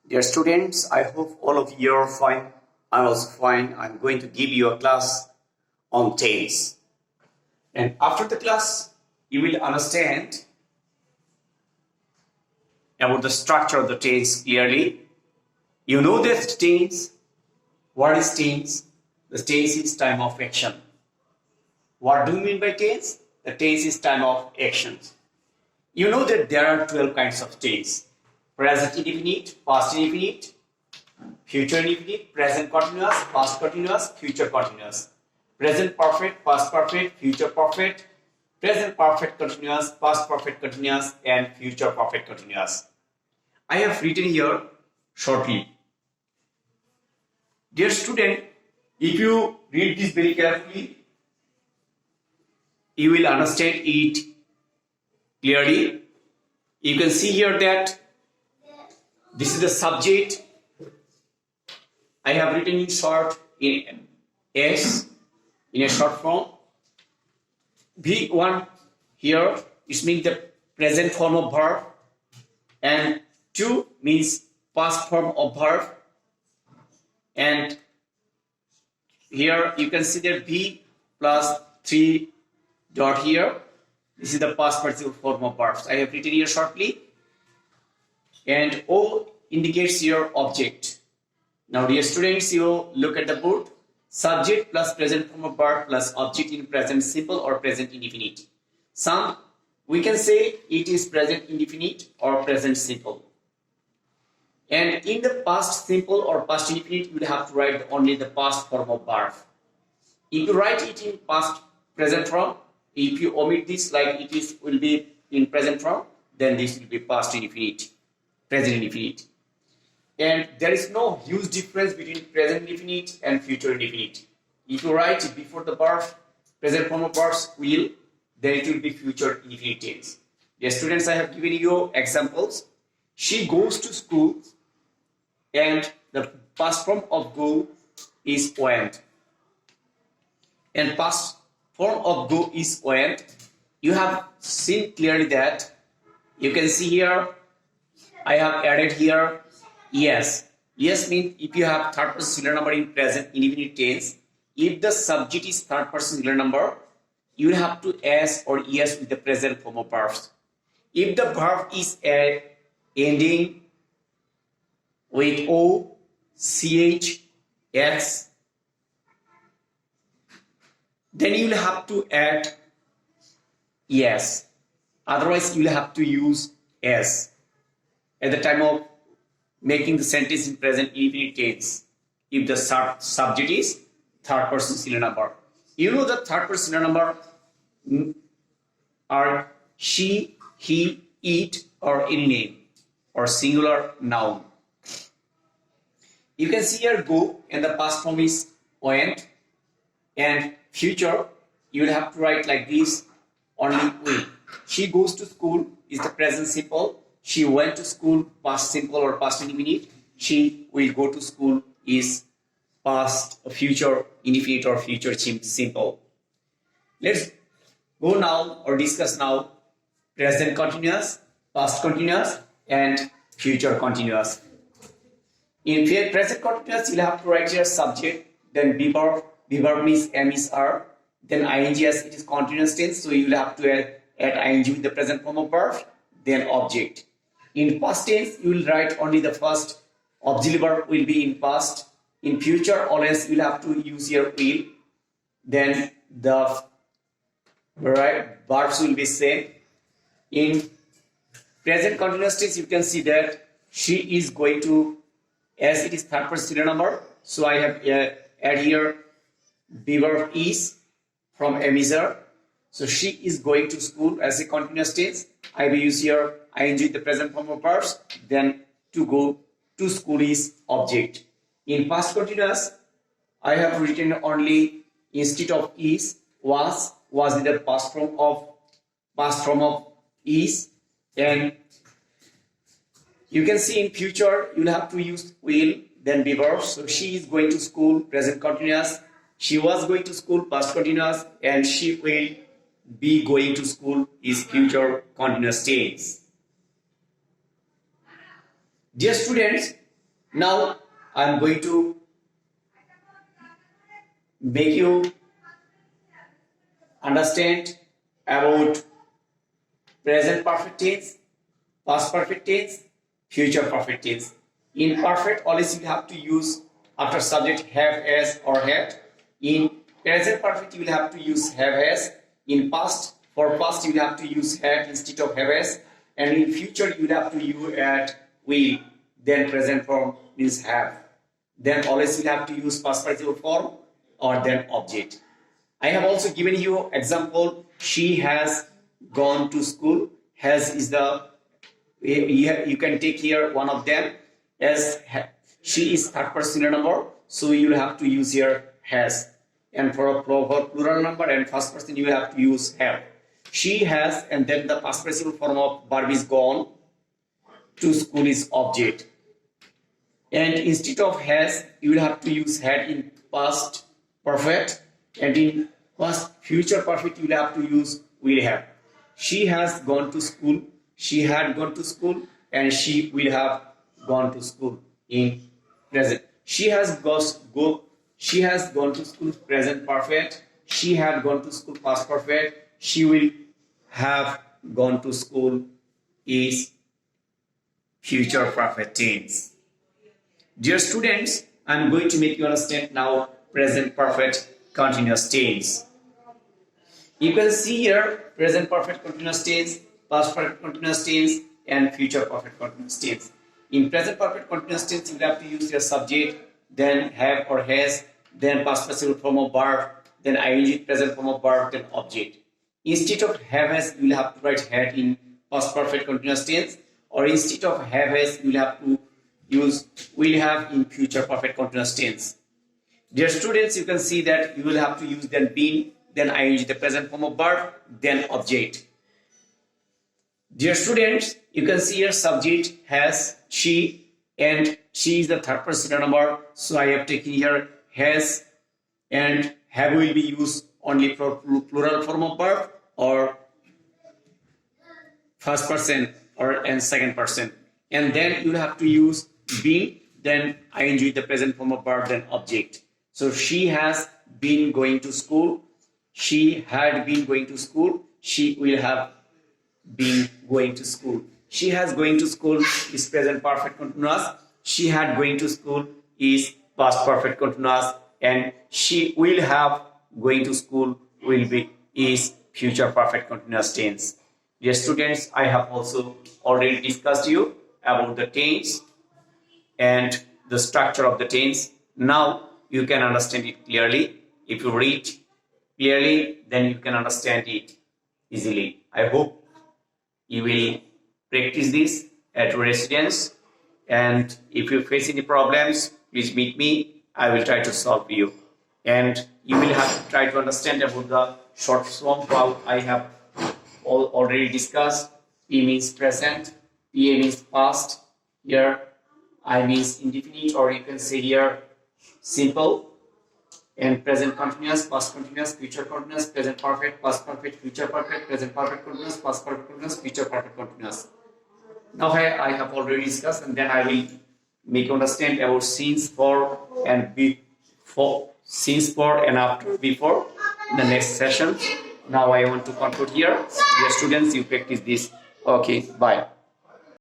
Dear students, I hope all of you are fine. I'm also fine. I'm going to give you a class on tense. And after the class, you will understand about the structure of the tense clearly. You know that tense. What is tense? The tense is time of action. What do you mean by tense? The tense is time of actions. You know that there are 12 kinds of tense. Present indefinite, past indefinite, future indefinite, present continuous, past continuous, future continuous. Present perfect, past perfect, future perfect, present perfect continuous, past perfect continuous, and future perfect continuous. I have written here shortly. Dear student, if you read this very carefully, you will understand it clearly. You can see here that this is the subject. I have written in short in S in a short form. V1 here is means the present form of verb, and 2 means past form of verb, and here you can see that V plus 3 dot here. This is the past participle form of verbs. I have written here shortly, and O indicates your object. Now, dear students, you look at the board. Subject plus present form of verb plus object in present simple or present indefinite. Some we can say it is present indefinite or present simple. And in the past simple or past indefinite, you will have to write only the past form of verb. If you write it in past present form, if you omit this like it is will be in present form, then this will be past indefinite, present indefinite. And there is no huge difference between present indefinite and future indefinite. If you write it before the verb, present form of verbs will, then it will be future indefinite tense. Dear students, I have given you examples. She goes to school, and the past form of go is went. And past form of go is went. You have seen clearly that. You can see here, I have added here yes. Yes means if you have third person singular number in present indefinite tense, if the subject is third person singular number, you will have to s or es with the present form of verbs. If the verb is ending with o, ch, x, then you will have to add yes. Otherwise, you will have to use s at the time of making the sentence in present indefinite tense. If the subject is third person singular number, you know the third person singular number are she, he, it, or any name or singular noun. You can see here go, and the past form is went, and future you will have to write like this only will. She goes to school is the present simple. She went to school, past simple or past indefinite. She will go to school is past, future indefinite or future simple. Let's go now or discuss now present continuous, past continuous, and future continuous. In present continuous, you'll have to write here subject, then be verb means am is are, then ing as it is continuous tense, so you will have to add ing with the present form of verb, then object. In past tense, you will write only the first auxiliary verb will be in past. In future, always you will have to use your will. Then the verbs will be same. In present continuous tense, you can see that she is going to, as it is third person singular number, so I have add here be verb is from emiser. So she is going to school as a continuous tense. I will use here ing with the present form of verbs. Then to go to school is object. In past continuous, I have written only instead of is was in the past form of is, and you can see in future you will have to use will, then be verb. So she is going to school, present continuous. She was going to school, past continuous, and she will be going to school is future continuous tense. Dear students, Now I'm going to make you understand about present perfect tense, past perfect tense, future perfect tense. In perfect, always you have to use after subject have, as, or had. In present perfect, you will have to use have, as. In past, for past, you will have to use had instead of have, as. And in future, you will have to use at, will. Then present form means have. Then always you have to use past participle form or then object. I have also given you example. She has gone to school. Has is the, you can take here one of them as she is third person number, so you will have to use here has. And for plural number and first person, you will have to use have. She has, and then the past participle form of verb is gone. To school is object. And instead of has, you will have to use had in past perfect, and in past future perfect, you will have to use will have. She has gone to school, she had gone to school, and she will have gone to school in present. She has gone to school present perfect, she had gone to school past perfect, she will have gone to school is future perfect tense. Dear students, I am going to make you understand now present perfect continuous tense. You can see here present perfect continuous tense, past perfect continuous tense, and future perfect continuous tense. In present perfect continuous tense, you will have to use your subject, then have or has, then past participle form of verb, then ing present form of verb, then object. Instead of have has, you will have to write had in past perfect continuous tense, or instead of have has, you will have to use will have in future perfect continuous tense. Dear students, you can see that you will have to use then been, then ing, the present form of verb, then object. Dear students, you can see here subject has she, and she is the third person number, so I have taken here has, and have will be used only for plural form of verb or first person or and second person. And then you will have to use been, then ing, the present form of verb, then object. So she has been going to school, she had been going to school, she will have been going to school. She has going to school is present perfect continuous, she had going to school is past perfect continuous, and she will have going to school will be is future perfect continuous tense. Dear students, I have also already discussed you about the tense and the structure of the tense. Now you can understand it clearly. If you read clearly, then you can understand it easily. I hope you will practice this at your residence, and if you face any problems, please meet me. I will try to solve you, and you will have to try to understand about the short form how I have already discussed. P means present, PA means past, here I means indefinite, or you can say here simple, and present continuous, past continuous, future continuous, present perfect, past perfect, future perfect, present perfect continuous, past perfect continuous, future perfect continuous. Now I have already discussed, and then I will make you understand about since, for, and before, since, for, and after, before in the next session. Now I want to conclude here. Dear students, you practice this. Okay, bye.